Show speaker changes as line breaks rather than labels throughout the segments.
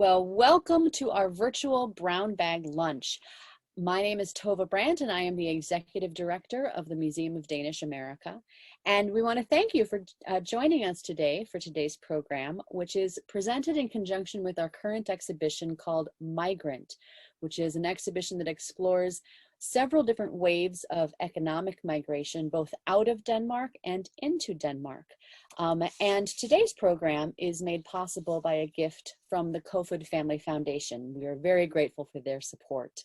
Well, welcome to our virtual brown bag lunch. My name is Tova Brandt, and I am the Executive Director of the Museum of Danish America. And we want to thank you for joining us today for today's program, which is presented in conjunction with our current exhibition called Migrant, which is an exhibition that explores several different waves of economic migration, both out of Denmark and into Denmark. And today's program is made possible by a gift from the Kofod Family Foundation. We are very grateful for their support.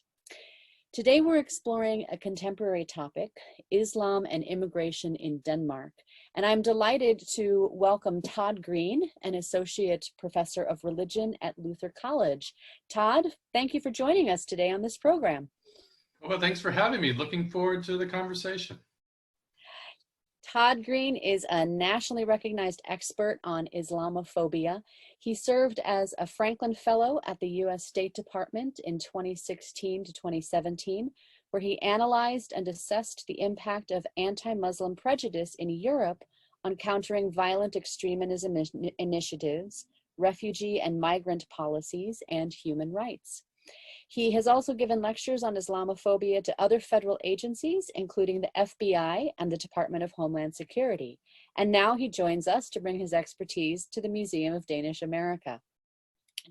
Today we're exploring a contemporary topic, Islam and immigration in Denmark. And I'm delighted to welcome Todd Green, an Associate Professor of Religion at Luther College. Todd, thank you for joining us today on this program.
Well, thanks for having me. Looking forward to the conversation.
Todd Green is a nationally recognized expert on Islamophobia. He served as a Franklin Fellow at the U.S. State Department in 2016 to 2017, where he analyzed and assessed the impact of anti-Muslim prejudice in Europe on countering violent extremism initiatives, refugee and migrant policies, and human rights. He has also given lectures on Islamophobia to other federal agencies, including the FBI and the Department of Homeland Security. And now he joins us to bring his expertise to the Museum of Danish America.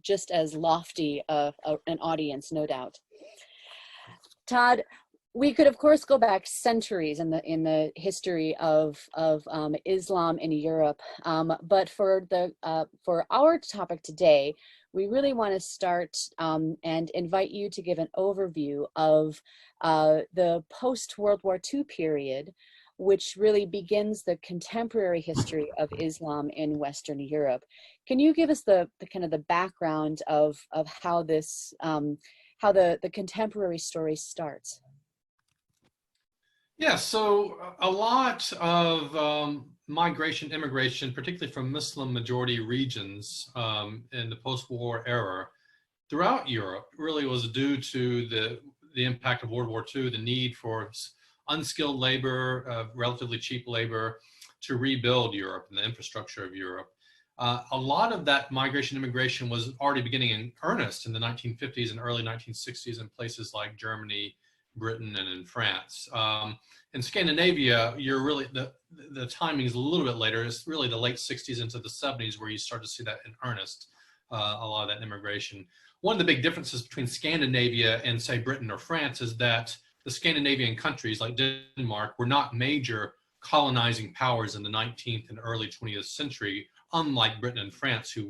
Just as lofty an audience, no doubt. Todd, we could, of course, go back centuries in the history of Islam in Europe, but for our topic today, we really want to start and invite you to give an overview of the post-World War II period, which really begins the contemporary history of Islam in Western Europe. Can you give us the kind of the background of how this how the contemporary story starts?
Yeah, so a lot of migration, immigration, particularly from Muslim majority regions in the post-war era throughout Europe really was due to the impact of World War II, the need for unskilled labor, relatively cheap labor to rebuild Europe and the infrastructure of Europe. A lot of that migration, immigration was already beginning in earnest in the 1950s and early 1960s in places like Germany, Britain, and in France. In Scandinavia, you're really, the timing is a little bit later. It's really the late 60s into the 70s where you start to see that in earnest, a lot of that immigration. One of the big differences between Scandinavia and, say, Britain or France is that the Scandinavian countries like Denmark were not major colonizing powers in the 19th and early 20th century, unlike Britain and France, who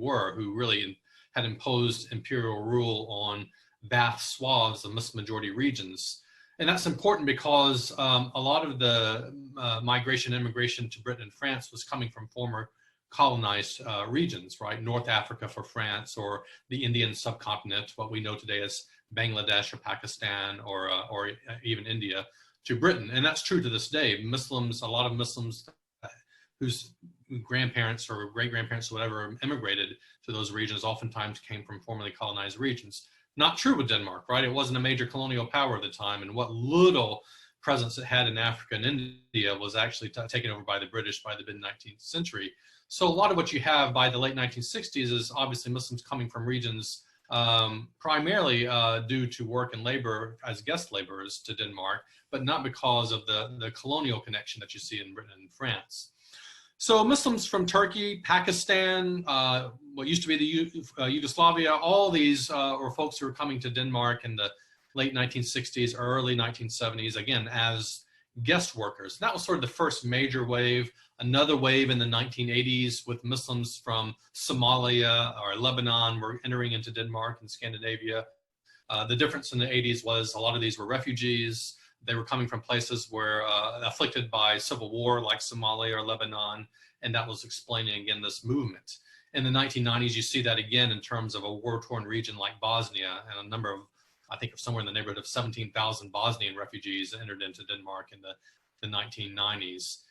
really had imposed imperial rule on vast swaths of Muslim majority regions. And that's important because a lot of the migration and immigration to Britain and France was coming from former colonized regions, right? North Africa for France, or the Indian subcontinent, what we know today as Bangladesh or Pakistan, or even India, to Britain. And that's true to this day. Muslims, a lot of Muslims whose grandparents or great-grandparents or whatever immigrated to those regions oftentimes came from formerly colonized regions. Not true with Denmark, right? It wasn't a major colonial power at the time, and what little presence it had in Africa and India was actually taken over by the British by the mid-19th century. So a lot of what you have by the late 1960s is obviously Muslims coming from regions primarily due to work and labor as guest laborers to Denmark, but not because of the colonial connection that you see in Britain and France. So Muslims from Turkey, Pakistan, what used to be the Yugoslavia, all these were folks who were coming to Denmark in the late 1960s, early 1970s, again, as guest workers. That was sort of the first major wave. Another wave in the 1980s with Muslims from Somalia or Lebanon were entering into Denmark and Scandinavia. The difference in the 80s was a lot of these were refugees. They were coming from places where afflicted by civil war like Somalia or Lebanon, and that was explaining again this movement. In the 1990s, you see that again in terms of a war-torn region like Bosnia, and a number of, I think, somewhere in the neighborhood of 17,000 Bosnian refugees entered into Denmark in the 1990s.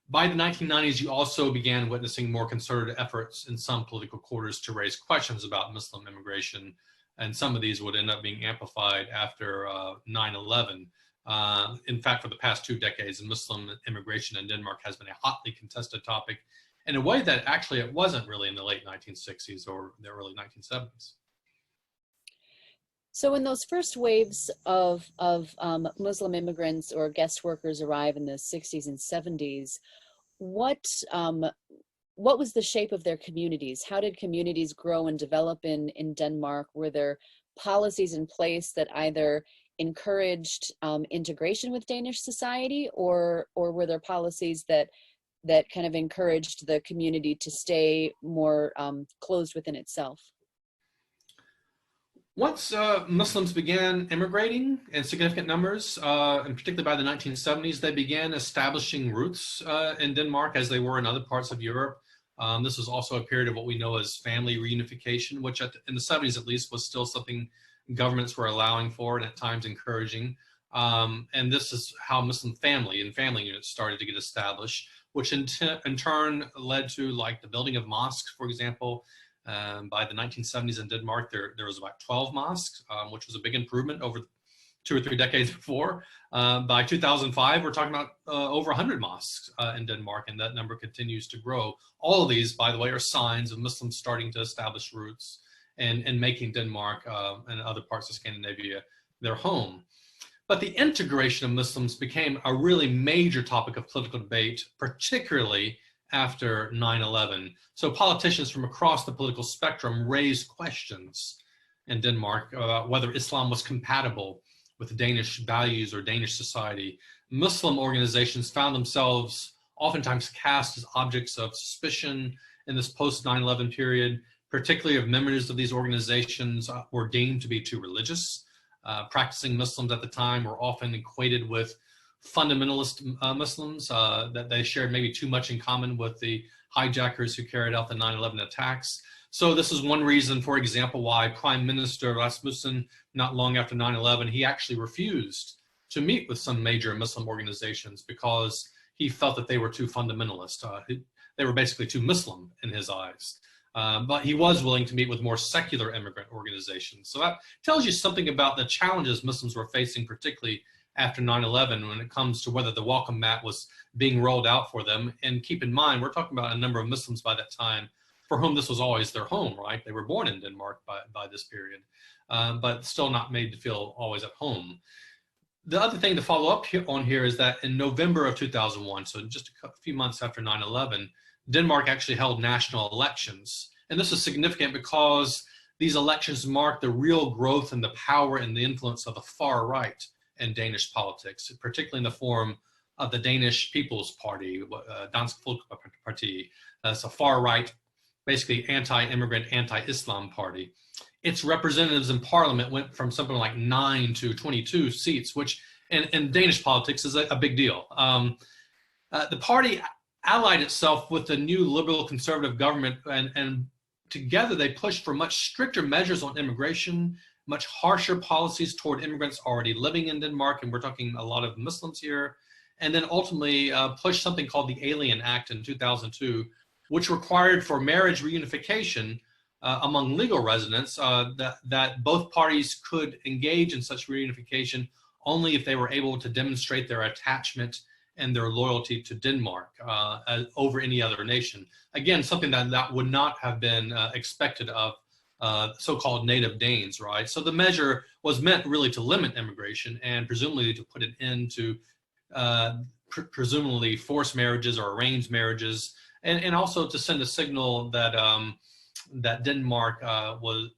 By the 1990s, you also began witnessing more concerted efforts in some political quarters to raise questions about Muslim immigration, and some of these would end up being amplified after 9/11. In fact, for the past 2 decades, Muslim immigration in Denmark has been a hotly contested topic in a way that actually it wasn't really in the late 1960s or the early 1970s.
So when those first waves of Muslim immigrants or guest workers arrive in the 60s and 70s, what what was the shape of their communities? How did communities grow and develop in Denmark? Were there policies in place that either encouraged integration with Danish society, or were there policies that kind of encouraged the community to stay more closed within itself?
Once Muslims began immigrating in significant numbers, and particularly by the 1970s, they began establishing roots in Denmark as they were in other parts of Europe. This was also a period of what we know as family reunification, which in the 70s at least was still something governments were allowing for and at times encouraging. And this is how Muslim family and family units started to get established, which in turn led to like the building of mosques, for example. By the 1970s in Denmark, there was about 12 mosques, which was a big improvement over 2 or 3 decades before. By 2005, we're talking about over 100 mosques in Denmark, and that number continues to grow. All of these, by the way, are signs of Muslims starting to establish roots and making Denmark and other parts of Scandinavia their home. But the integration of Muslims became a really major topic of political debate, particularly after 9/11. So politicians from across the political spectrum raised questions in Denmark about whether Islam was compatible with Danish values or Danish society. Muslim organizations found themselves oftentimes cast as objects of suspicion in this post 9/11 period, particularly if members of these organizations were deemed to be too religious. Practicing Muslims at the time were often equated with fundamentalist Muslims, that they shared maybe too much in common with the hijackers who carried out the 9/11 attacks. So this is one reason, for example, why Prime Minister Rasmussen, not long after 9/11, he actually refused to meet with some major Muslim organizations because he felt that they were too fundamentalist. They were basically too Muslim in his eyes. But he was willing to meet with more secular immigrant organizations. So that tells you something about the challenges Muslims were facing, particularly after 9/11, when it comes to whether the welcome mat was being rolled out for them. And keep in mind, we're talking about a number of Muslims by that time for whom this was always their home, right? They were born in Denmark by this period, but still not made to feel always at home. The other thing to follow up on here is that in November of 2001, so just a few months after 9/11, Denmark actually held national elections. And this is significant because these elections marked the real growth and the power and the influence of the far right in Danish politics, particularly in the form of the Danish People's Party, Dansk Folkeparti. That's a far right, basically anti-immigrant, anti-Islam party. Its representatives in parliament went from something like 9 to 22 seats, which in Danish politics is a big deal. The party allied itself with the new liberal conservative government, and together they pushed for much stricter measures on immigration, much harsher policies toward immigrants already living in Denmark, and we're talking a lot of Muslims here, and then ultimately pushed something called the Alien Act in 2002, which required for marriage reunification among legal residents that both parties could engage in such reunification only if they were able to demonstrate their attachment and their loyalty to Denmark over any other nation. Again, something that would not have been expected of so-called native Danes, right? So the measure was meant really to limit immigration and presumably to put an end to presumably forced marriages or arranged marriages, and also to send a signal that that Denmark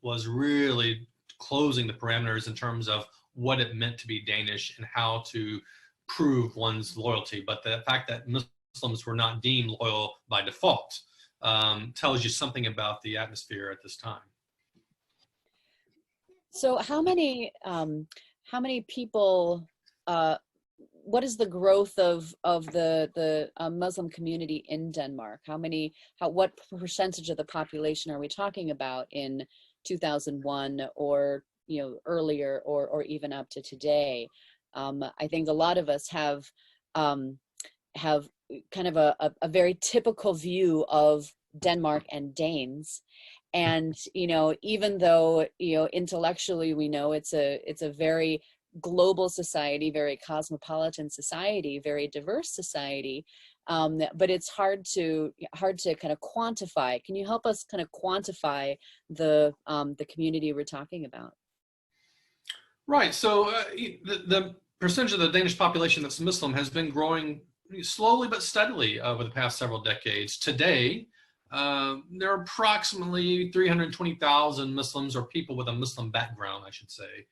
was really closing the parameters in terms of what it meant to be Danish and how to prove one's loyalty. But the fact that Muslims were not deemed loyal by default tells you something about the atmosphere at this time.
So how many people, what is the growth of the Muslim community in Denmark? What percentage of the population are we talking about in 2001 or earlier or even up to today? I think a lot of us have kind of a very typical view of Denmark and Danes. And, even though, intellectually we know it's a very global society, very cosmopolitan society, very diverse society, but it's hard to kind of quantify. Can you help us kind of quantify the community we're talking about?
Right. So the percentage of the Danish population that's Muslim has been growing slowly but steadily over the past several decades. Today, there are approximately 320,000 Muslims, or people with a Muslim background, I should say,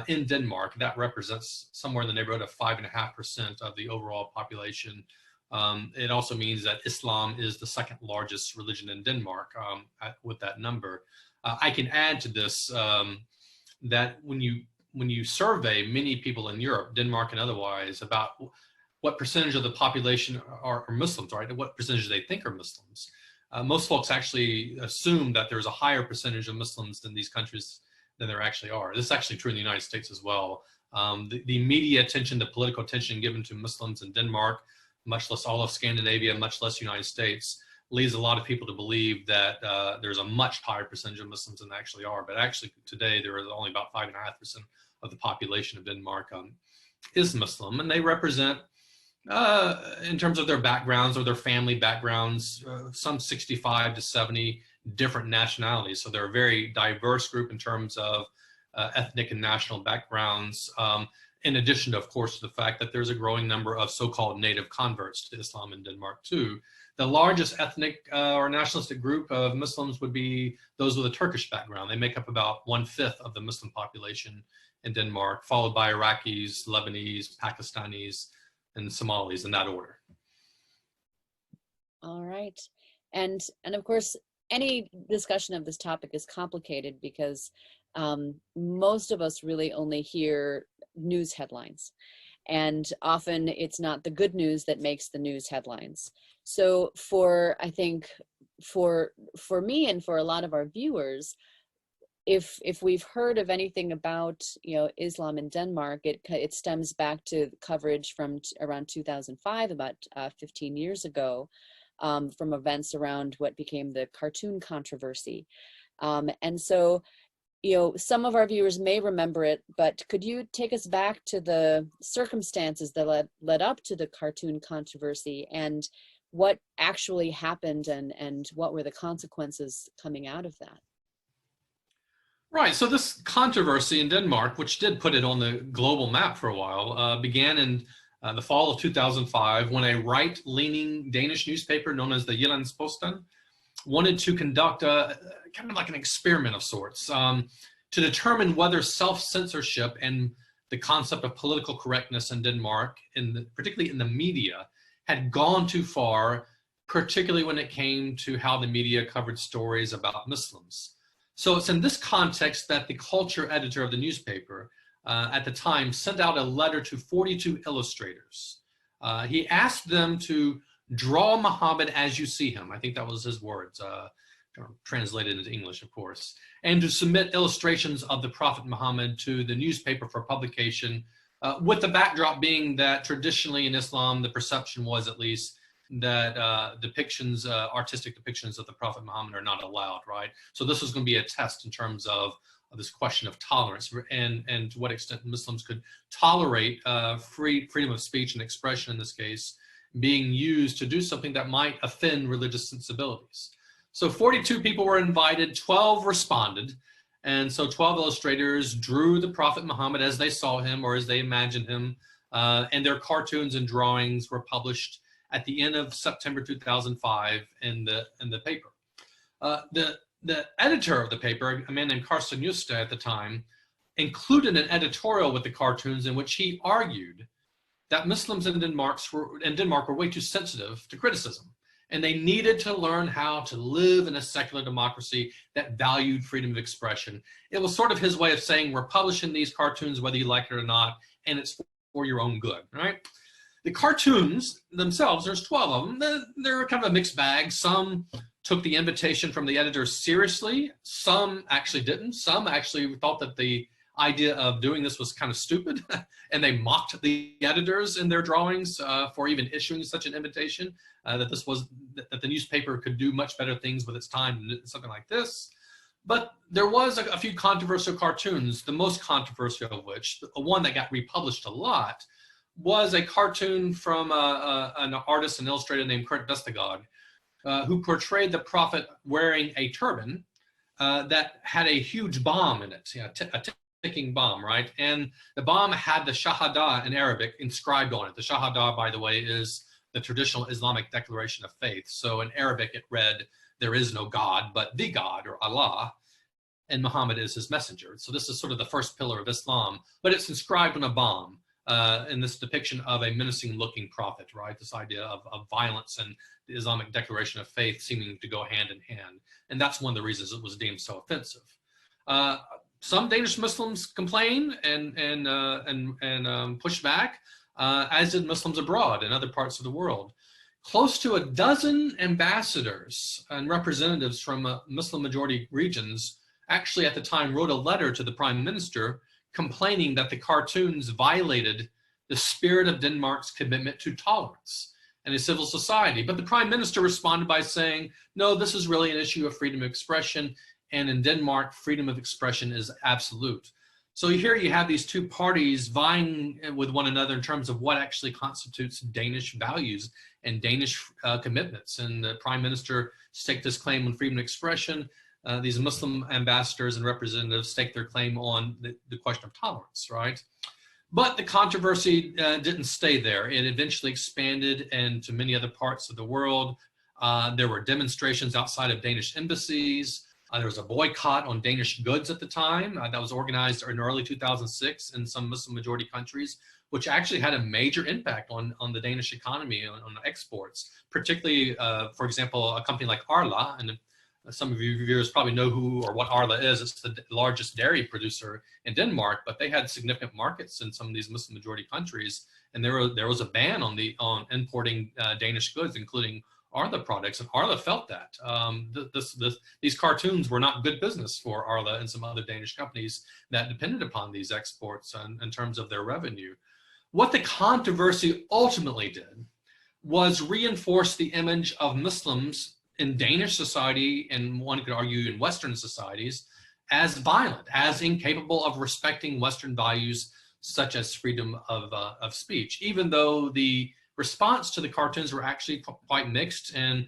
in Denmark. That represents somewhere in the neighborhood of 5.5% of the overall population. It also means that Islam is the second largest religion in Denmark with that number. I can add to this that when you survey many people in Europe, Denmark and otherwise, about what percentage of the population are Muslims, right? And what percentage they think are Muslims. Most folks actually assume that there's a higher percentage of Muslims in these countries than there actually are. This is actually true in the United States as well. The media attention, the political attention given to Muslims in Denmark, much less all of Scandinavia, much less the United States, leads a lot of people to believe that there's a much higher percentage of Muslims than there actually are. But actually today there is only about 5.5% of the population of Denmark is Muslim, and they represent, in terms of their backgrounds or their family backgrounds, some 65 to 70 different nationalities. So they're a very diverse group in terms of ethnic and national backgrounds, in addition, of course, to the fact that there's a growing number of so-called native converts to Islam in Denmark too. The largest ethnic or nationalistic group of Muslims would be those with a Turkish background. They make up about 1/5 of the Muslim population in Denmark, followed by Iraqis, Lebanese, Pakistanis, and Somalis, in that order.
All right. And of course, any discussion of this topic is complicated because most of us really only hear news headlines. And often it's not the good news that makes the news headlines. So I think for me and for a lot of our viewers, if we've heard of anything about, Islam in Denmark, it stems back to coverage from around 2005, about 15 years ago, from events around what became the cartoon controversy. And so, some of our viewers may remember it, but could you take us back to the circumstances that led up to the cartoon controversy and what actually happened and what were the consequences coming out of that?
Right. So this controversy in Denmark, which did put it on the global map for a while, began in the fall of 2005 when a right-leaning Danish newspaper known as the Jyllands-Posten wanted to conduct a kind of like an experiment of sorts to determine whether self-censorship and the concept of political correctness in Denmark, particularly in the media, had gone too far, particularly when it came to how the media covered stories about Muslims. So it's in this context that the culture editor of the newspaper at the time sent out a letter to 42 illustrators. He asked them to draw Muhammad as you see him. I think that was his words, translated into English, of course, and to submit illustrations of the Prophet Muhammad to the newspaper for publication, with the backdrop being that traditionally in Islam, the perception was at least that artistic depictions of the Prophet Muhammad are not allowed, right? So this was going to be a test in terms of this question of tolerance and to what extent Muslims could tolerate freedom of speech and expression in this case being used to do something that might offend religious sensibilities. So 42 people were invited, 12 responded, and so 12 illustrators drew the Prophet Muhammad as they saw him or as they imagined him, and their cartoons and drawings were published at the end of September 2005 in the paper. The editor of the paper, a man named Carsten Juste at the time, included an editorial with the cartoons in which he argued that Muslims in Denmark were way too sensitive to criticism, and they needed to learn how to live in a secular democracy that valued freedom of expression. It was sort of his way of saying, we're publishing these cartoons whether you like it or not, and it's for your own good, right? The cartoons themselves, there's 12 of them, they're kind of a mixed bag. Some took the invitation from the editors seriously, some actually didn't. Some actually thought that the idea of doing this was kind of stupid, and they mocked the editors in their drawings for even issuing such an invitation, that the newspaper could do much better things with its time than something like this. But there was a few controversial cartoons, the most controversial of which, one that got republished a lot, was a cartoon from an artist and illustrator named Kurt Vestergaard, who portrayed the Prophet wearing a turban that had a huge bomb in it, a ticking bomb, right? And the bomb had the Shahada in Arabic inscribed on it. The Shahada, by the way, is the traditional Islamic declaration of faith. So in Arabic, it read, "There is no God, but the God," or Allah, and Muhammad is his messenger. So this is sort of the first pillar of Islam, but it's inscribed on a bomb in this depiction of a menacing looking prophet, right? This idea of violence and the Islamic declaration of faith seeming to go hand in hand. And that's one of the reasons it was deemed so offensive. Some Danish Muslims complain and push back, as did Muslims abroad in other parts of the world. Close to a dozen ambassadors and representatives from Muslim majority regions actually at the time wrote a letter to the prime minister complaining that the cartoons violated the spirit of Denmark's commitment to tolerance and a civil society. But the prime minister responded by saying, no, this is really an issue of freedom of expression. And in Denmark, freedom of expression is absolute. So here you have these two parties vying with one another in terms of what actually constitutes Danish values and Danish commitments. And the prime minister staked his claim on freedom of expression. These Muslim ambassadors and representatives stake their claim on the question of tolerance, right? But the controversy didn't stay there. It eventually expanded into many other parts of the world. There were demonstrations outside of Danish embassies. There was a boycott on Danish goods at the time that was organized in early 2006 in some Muslim majority countries, which actually had a major impact on the Danish economy, on exports, particularly, for example, a company like Arla, and some of you viewers probably know who or what Arla is. It's the largest dairy producer in Denmark, but they had significant markets in some of these Muslim majority countries, and there was a ban on importing Danish goods, including Arla products, and Arla felt that. These cartoons were not good business for Arla and some other Danish companies that depended upon these exports in terms of their revenue. What the controversy ultimately did was reinforce the image of Muslims in Danish society, and one could argue in Western societies, as violent, as incapable of respecting Western values such as freedom of speech, even though the response to the cartoons were actually quite mixed. And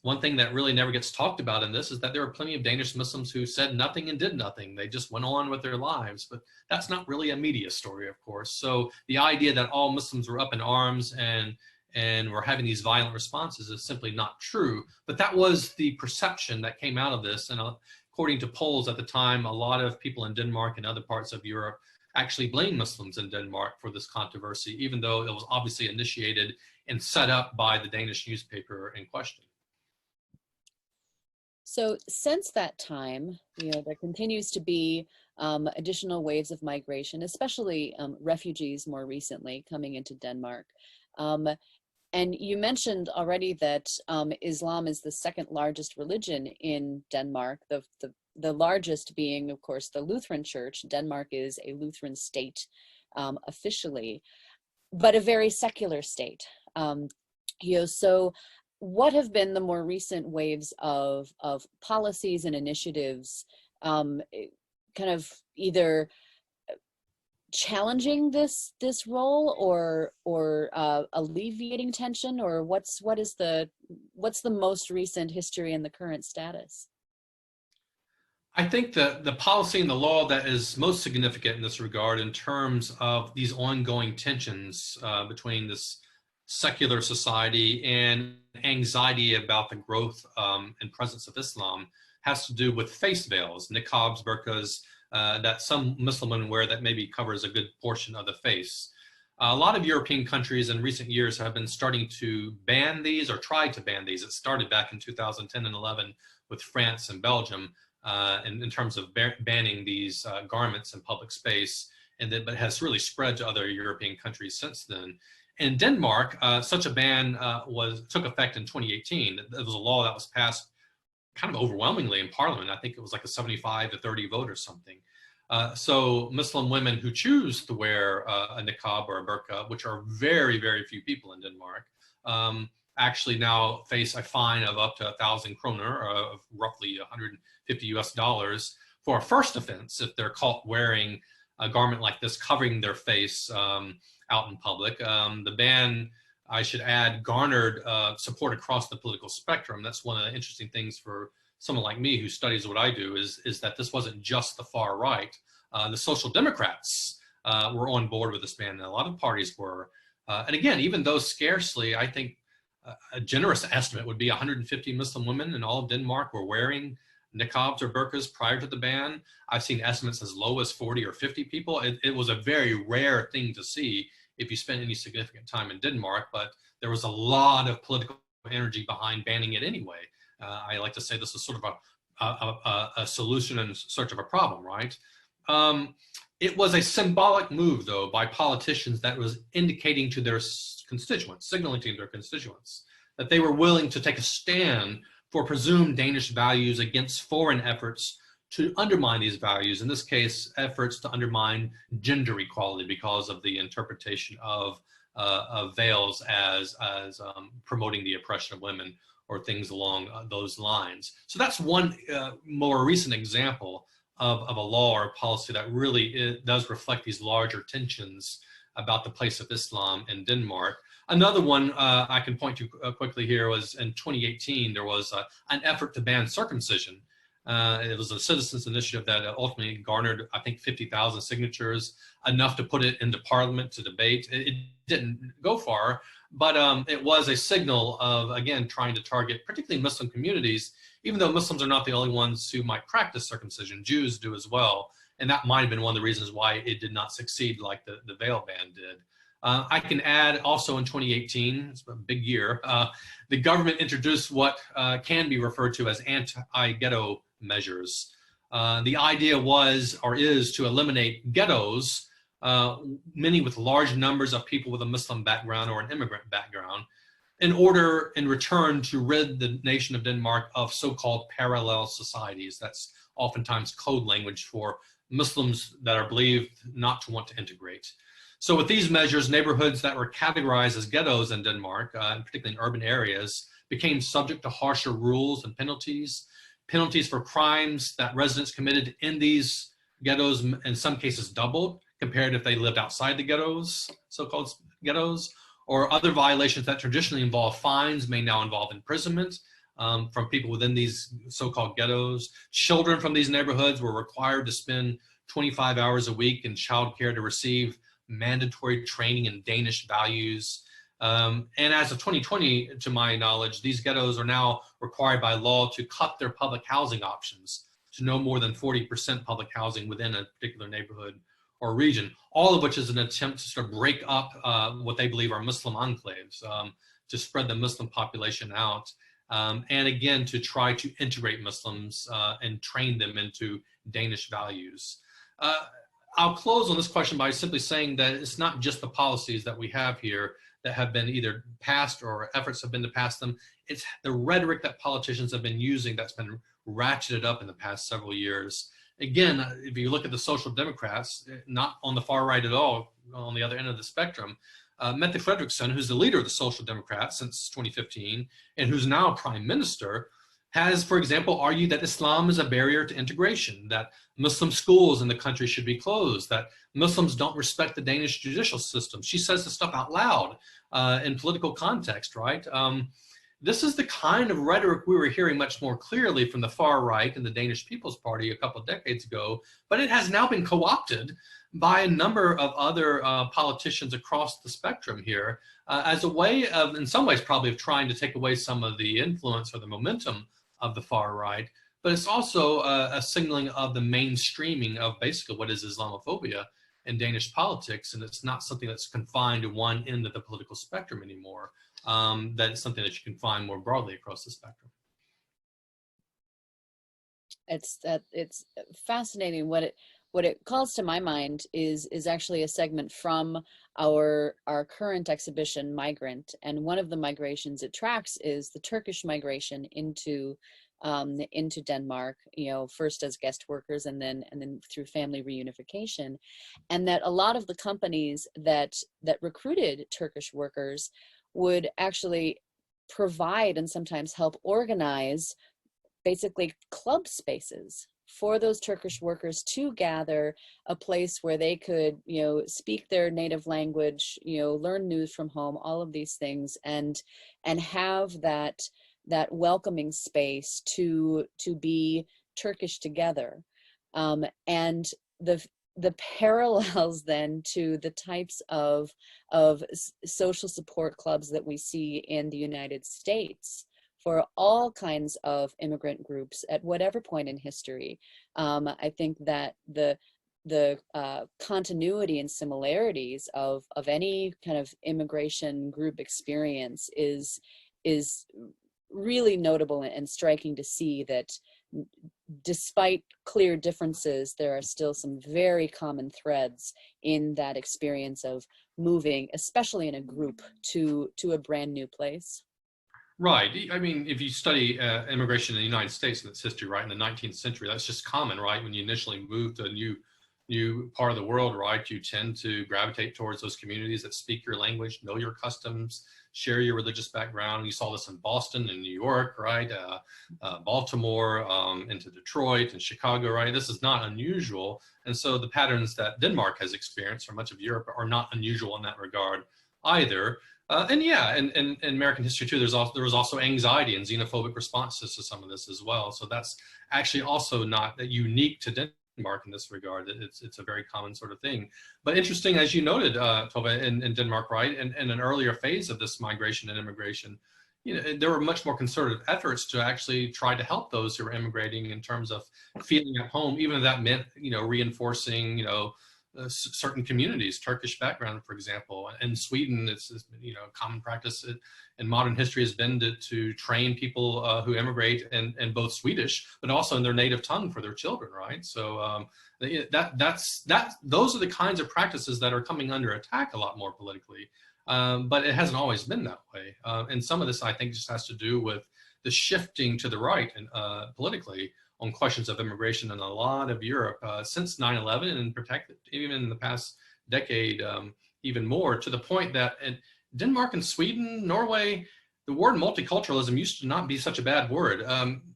one thing that really never gets talked about in this is that there were plenty of Danish Muslims who said nothing and did nothing. They just went on with their lives, but that's not really a media story, of course. So the idea that all Muslims were up in arms and were having these violent responses is simply not true. But that was the perception that came out of this. And according to polls at the time, a lot of people in Denmark and other parts of Europe actually blamed Muslims in Denmark for this controversy, even though it was obviously initiated and set up by the Danish newspaper in question.
So since that time, there continues to be additional waves of migration, especially refugees more recently coming into Denmark. And you mentioned already that Islam is the second largest religion in Denmark, the largest being, of course, the Lutheran Church. Denmark is a Lutheran state officially, but a very secular state. So what have been the more recent waves of policies and initiatives kind of either challenging this role or alleviating tension, or what's the most recent history and the current status?
I think the policy and the law that is most significant in this regard in terms of these ongoing tensions between this secular society and anxiety about the growth and presence of Islam has to do with face veils, niqabs, burqas, that some Muslim women wear that maybe covers a good portion of the face. A lot of European countries in recent years have been starting to ban these or try to ban these. It started back in 2010 and 11 with France and Belgium in terms of banning these garments in public space, but has really spread to other European countries since then. In Denmark, such a ban took effect in 2018. It was a law that was passed kind of overwhelmingly in Parliament. I think it was like a 75-30 vote or something. So Muslim women who choose to wear a niqab or a burqa, which are very, very few people in Denmark, actually now face a fine of up to 1,000 kroner, of roughly $150 for a first offense if they're caught wearing a garment like this covering their face out in public. The ban, I should add, garnered support across the political spectrum. That's one of the interesting things for someone like me who studies what I do, is that this wasn't just the far right. The Social Democrats were on board with this ban, and a lot of parties were. And again, even though scarcely, I think a generous estimate would be 150 Muslim women in all of Denmark were wearing niqabs or burqas prior to the ban. I've seen estimates as low as 40 or 50 people. It was a very rare thing to see if you spent any significant time in Denmark, but there was a lot of political energy behind banning it anyway. I like to say this is sort of a solution in search of a problem, right? It was a symbolic move, though, by politicians that was indicating to their constituents, signaling to their constituents, that they were willing to take a stand for presumed Danish values against foreign efforts to undermine these values, in this case, efforts to undermine gender equality because of the interpretation of veils as promoting the oppression of women or things along those lines. So that's one more recent example of a law or a policy that really does reflect these larger tensions about the place of Islam in Denmark. Another one I can point to quickly here was in 2018, there was an effort to ban circumcision. It was a citizens initiative that ultimately garnered, I think, 50,000 signatures, enough to put it into parliament to debate. It didn't go far, but it was a signal of, again, trying to target particularly Muslim communities, even though Muslims are not the only ones who might practice circumcision. Jews do as well. And that might have been one of the reasons why it did not succeed like the veil ban did. I can add also in 2018, it's a big year, the government introduced what can be referred to as anti-ghetto measures. The idea was or is to eliminate ghettos, many with large numbers of people with a Muslim background or an immigrant background, in order, in return, to rid the nation of Denmark of so-called parallel societies. That's oftentimes code language for Muslims that are believed not to want to integrate. So with these measures, neighborhoods that were categorized as ghettos in Denmark, and particularly in urban areas, became subject to harsher rules and penalties. Penalties for crimes that residents committed in these ghettos, in some cases, doubled compared if they lived outside the ghettos, so-called ghettos, or other violations that traditionally involve fines may now involve imprisonment from people within these so-called ghettos. Children from these neighborhoods were required to spend 25 hours a week in childcare to receive mandatory training in Danish values. And as of 2020, to my knowledge, these ghettos are now required by law to cut their public housing options to no more than 40% public housing within a particular neighborhood or region, all of which is an attempt to sort of break up what they believe are Muslim enclaves, to spread the Muslim population out, and again, to try to integrate Muslims and train them into Danish values. I'll close on this question by simply saying that it's not just the policies that we have here that have been either passed or efforts have been to pass them. It's the rhetoric that politicians have been using that's been ratcheted up in the past several years. Again, if you look at the Social Democrats, not on the far right at all, on the other end of the spectrum, Mette Frederiksen, who's the leader of the Social Democrats since 2015, and who's now prime minister, has, for example, argued that Islam is a barrier to integration, that Muslim schools in the country should be closed, that Muslims don't respect the Danish judicial system. She says this stuff out loud in political context, right? This is the kind of rhetoric we were hearing much more clearly from the far right and the Danish People's Party a couple of decades ago, but it has now been co-opted by a number of other politicians across the spectrum here as a way of, in some ways, probably of trying to take away some of the influence or the momentum of the far right, but it's also a signaling of the mainstreaming of basically what is Islamophobia in Danish politics, and it's not something that's confined to one end of the political spectrum anymore. That is something that you can find more broadly across the spectrum.
It's fascinating. What it calls to my mind is actually a segment from our current exhibition, Migrant, and one of the migrations it tracks is the Turkish migration into Denmark, you know, first as guest workers and then through family reunification, and that a lot of the companies that recruited Turkish workers would actually provide and sometimes help organize basically club spaces for those Turkish workers to gather, a place where they could, you know, speak their native language, you know, learn news from home, all of these things, and have that welcoming space to be Turkish together. And the parallels then to the types of social support clubs that we see in the United States for all kinds of immigrant groups at whatever point in history. I think that the continuity and similarities of any kind of immigration group experience is really notable and striking to see that despite clear differences, there are still some very common threads in that experience of moving, especially in a group, to a brand new place.
Right. I mean, if you study immigration in the United States and its history, right, in the 19th century, that's just common, right? When you initially move to a new part of the world, right, you tend to gravitate towards those communities that speak your language, know your customs, share your religious background. You saw this in Boston and New York, right? Baltimore, into Detroit and Chicago, right? This is not unusual. And so the patterns that Denmark has experienced, or much of Europe, are not unusual in that regard either. And yeah, in American history too, there was also anxiety and xenophobic responses to some of this as well. So that's actually also not that unique to Denmark in this regard. It's a very common sort of thing. But interesting, as you noted, Tove, in Denmark, right, in an earlier phase of this migration and immigration, you know, there were much more concerted efforts to actually try to help those who were immigrating in terms of feeling at home, even if that meant, you know, reinforcing, you know, certain communities, Turkish background, for example. In Sweden, it's you know, common practice in modern history has been to train people who immigrate in both Swedish, but also in their native tongue for their children, right? So those are the kinds of practices that are coming under attack a lot more politically, but it hasn't always been that way. And some of this, I think, just has to do with the shifting to the right and politically on questions of immigration in a lot of Europe since 9/11, and even in the past decade, even more, to the point that in Denmark and Sweden, Norway, the word multiculturalism used to not be such a bad word.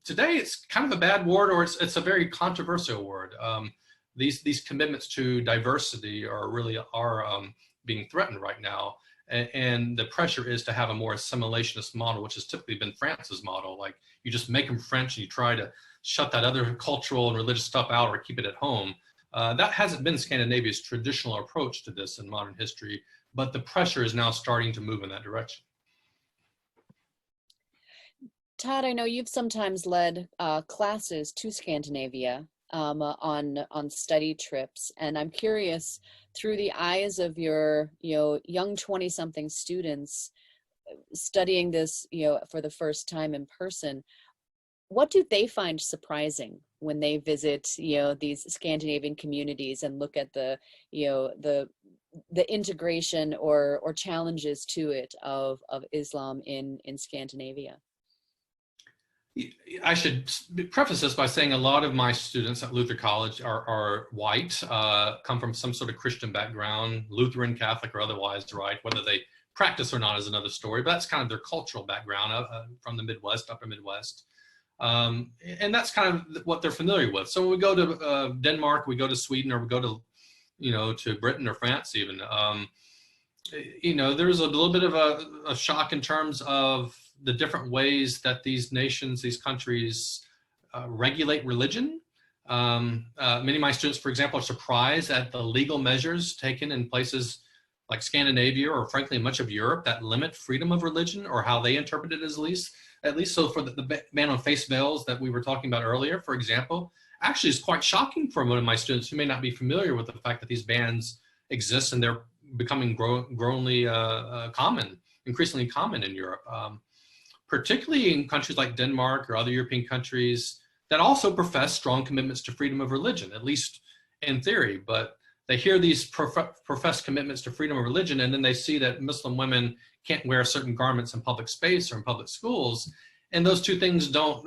Today, it's kind of a bad word, or it's a very controversial word. These commitments to diversity are being threatened right now. And the pressure is to have a more assimilationist model, which has typically been France's model. Like, you just make them French and you try to shut that other cultural and religious stuff out or keep it at home. That hasn't been Scandinavia's traditional approach to this in modern history, but the pressure is now starting to move in that direction.
Todd, I know you've sometimes led classes to Scandinavia on study trips, and I'm curious, through the eyes of your young 20-something students studying this for the first time in person, what do they find surprising when they visit these Scandinavian communities and look at the integration or challenges to it of Islam in Scandinavia?
I should preface this by saying a lot of my students at Luther College are white, come from some sort of Christian background, Lutheran, Catholic, or otherwise, right? Whether they practice or not is another story, but that's kind of their cultural background from the Midwest, upper Midwest. And that's kind of what they're familiar with. So when we go to Denmark, we go to Sweden, or we go to Britain or France even, there's a little bit of a shock in terms of the different ways that these nations, these countries regulate religion. Many of my students, for example, are surprised at the legal measures taken in places like Scandinavia, or frankly much of Europe, that limit freedom of religion, or how they interpret it at least. So for the ban on face veils that we were talking about earlier, for example, actually is quite shocking for one of my students who may not be familiar with the fact that these bans exist, and they're becoming increasingly common in Europe. Particularly in countries like Denmark or other European countries that also profess strong commitments to freedom of religion, at least in theory. But they hear these professed commitments to freedom of religion, and then they see that Muslim women can't wear certain garments in public space or in public schools, and those two things don't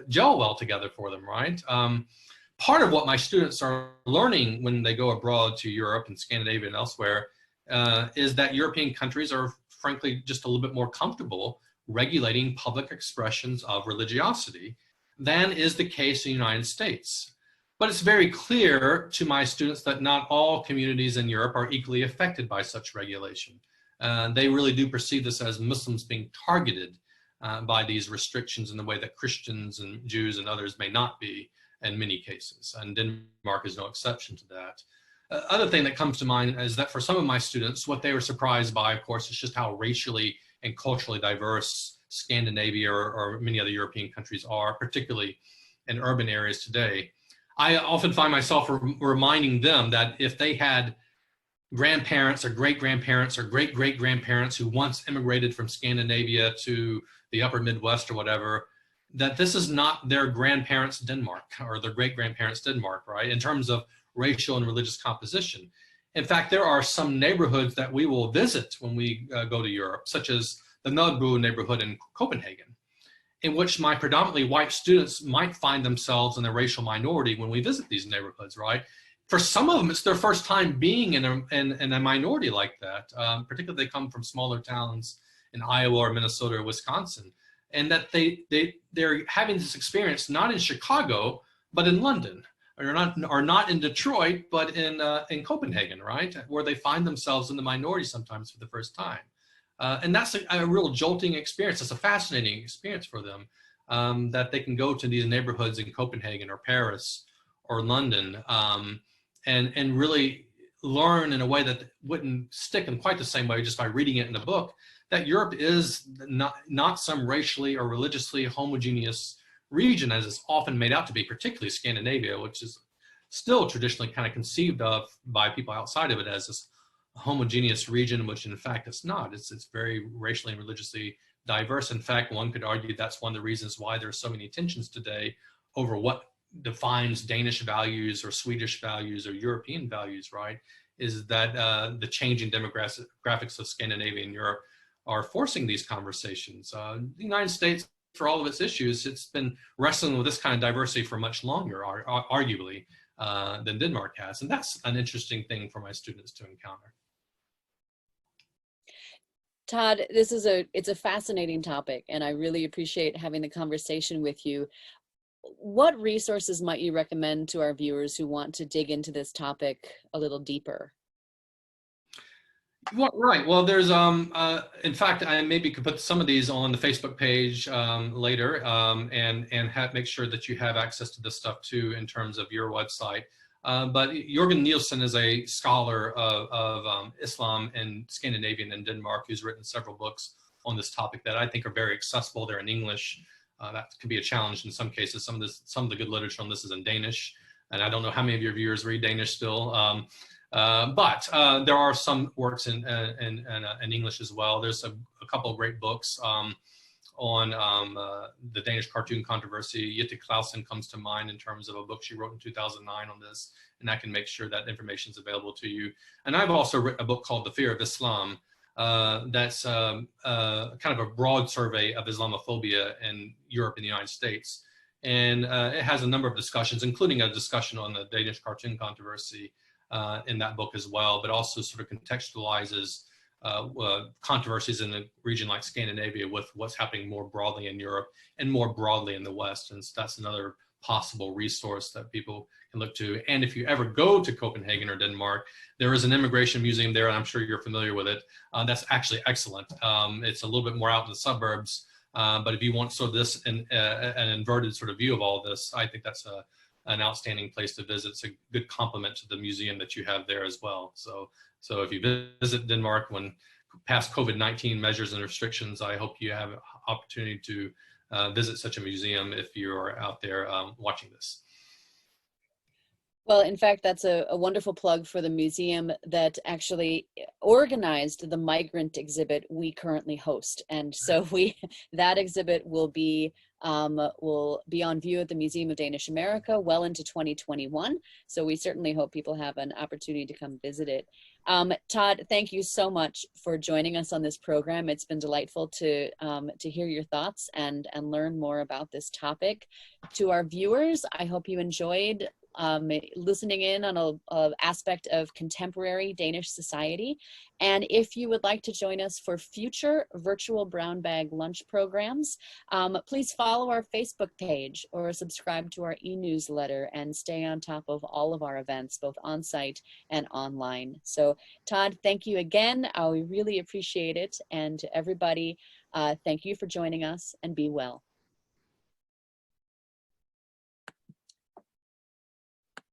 gel well together for them, right? Part of what my students are learning when they go abroad to Europe and Scandinavia and elsewhere is that European countries are frankly just a little bit more comfortable regulating public expressions of religiosity than is the case in the United States. But it's very clear to my students that not all communities in Europe are equally affected by such regulation. They really do perceive this as Muslims being targeted by these restrictions in the way that Christians and Jews and others may not be. in many cases, and Denmark is no exception to that. Other thing that comes to mind is that for some of my students, what they were surprised by, of course, is just how racially and culturally diverse Scandinavia or many other European countries are, particularly in urban areas today. I often find myself reminding them that if they had grandparents or great-grandparents or great-great-grandparents who once immigrated from Scandinavia to the upper Midwest or whatever, that this is not their grandparents' Denmark or their great-grandparents' Denmark, right? In terms of racial and religious composition. In fact, there are some neighborhoods that we will visit when we go to Europe, such as the Nørrebro neighborhood in Copenhagen, in which my predominantly white students might find themselves in a racial minority when we visit these neighborhoods, right? For some of them, it's their first time being in a minority like that, particularly if they come from smaller towns in Iowa or Minnesota or Wisconsin, and that they're having this experience not in Chicago, but in London, or not in Detroit, but in Copenhagen, right? Where they find themselves in the minority sometimes for the first time. And that's a real jolting experience. It's a fascinating experience for them, that they can go to these neighborhoods in Copenhagen or Paris or London, and really learn in a way that wouldn't stick in quite the same way just by reading it in a book, that Europe is not some racially or religiously homogeneous region as it's often made out to be, particularly Scandinavia, which is still traditionally kind of conceived of by people outside of it as this homogeneous region, which in fact it's not. It's very racially and religiously diverse. In fact, one could argue that's one of the reasons why there's so many tensions today over what defines Danish values or Swedish values or European values, right? Is that the changing demographics of Scandinavia and Europe are forcing these conversations. The United States, for all of its issues, it's been wrestling with this kind of diversity for much longer, arguably, than Denmark has. And that's an interesting thing for my students to encounter.
Todd, it's a fascinating topic, and I really appreciate having the conversation with you. What resources might you recommend to our viewers who want to dig into this topic a little deeper?
Well, right. Well, there's, in fact, I maybe could put some of these on the Facebook page later, and make sure that you have access to this stuff too in terms of your website. But Jørgen Nielsen is a scholar of Islam and Scandinavian and Denmark who's written several books on this topic that I think are very accessible. They're in English. That can be a challenge in some cases. Some of the good literature on this is in Danish, and I don't know how many of your viewers read Danish still. But there are some works in English as well. There's a couple of great books on the Danish cartoon controversy. Jette Clausen comes to mind in terms of a book she wrote in 2009 on this, and I can make sure that information is available to you. And I've also written a book called The Fear of Islam. That's kind of a broad survey of Islamophobia in Europe and the United States. And it has a number of discussions, including a discussion on the Danish cartoon controversy in that book as well, but also sort of contextualizes controversies in a region like Scandinavia with what's happening more broadly in Europe and more broadly in the West. And so that's another possible resource that people can look to. And if you ever go to Copenhagen or Denmark, there is an immigration museum there, and I'm sure you're familiar with it. That's actually excellent. It's a little bit more out in the suburbs, but if you want sort of this an inverted sort of view of all this, I think that's an outstanding place to visit. It's a good complement to the museum that you have there as well. So if you visit Denmark when past COVID-19 measures and restrictions, I hope you have an opportunity to visit such a museum if you're out there watching this.
Well, in fact, that's a wonderful plug for the museum that actually organized the migrant exhibit we currently host. And so that exhibit will be on view at the Museum of Danish America well into 2021. So we certainly hope people have an opportunity to come visit it. Todd, thank you so much for joining us on this program. It's been delightful to hear your thoughts and learn more about this topic. To our viewers, I hope you enjoyed listening in on a aspect of contemporary Danish society. And if you would like to join us for future virtual brown bag lunch programs, please follow our Facebook page or subscribe to our e-newsletter and stay on top of all of our events, both on-site and online. So Todd, thank you again. We really appreciate it. And to everybody, thank you for joining us, and be well.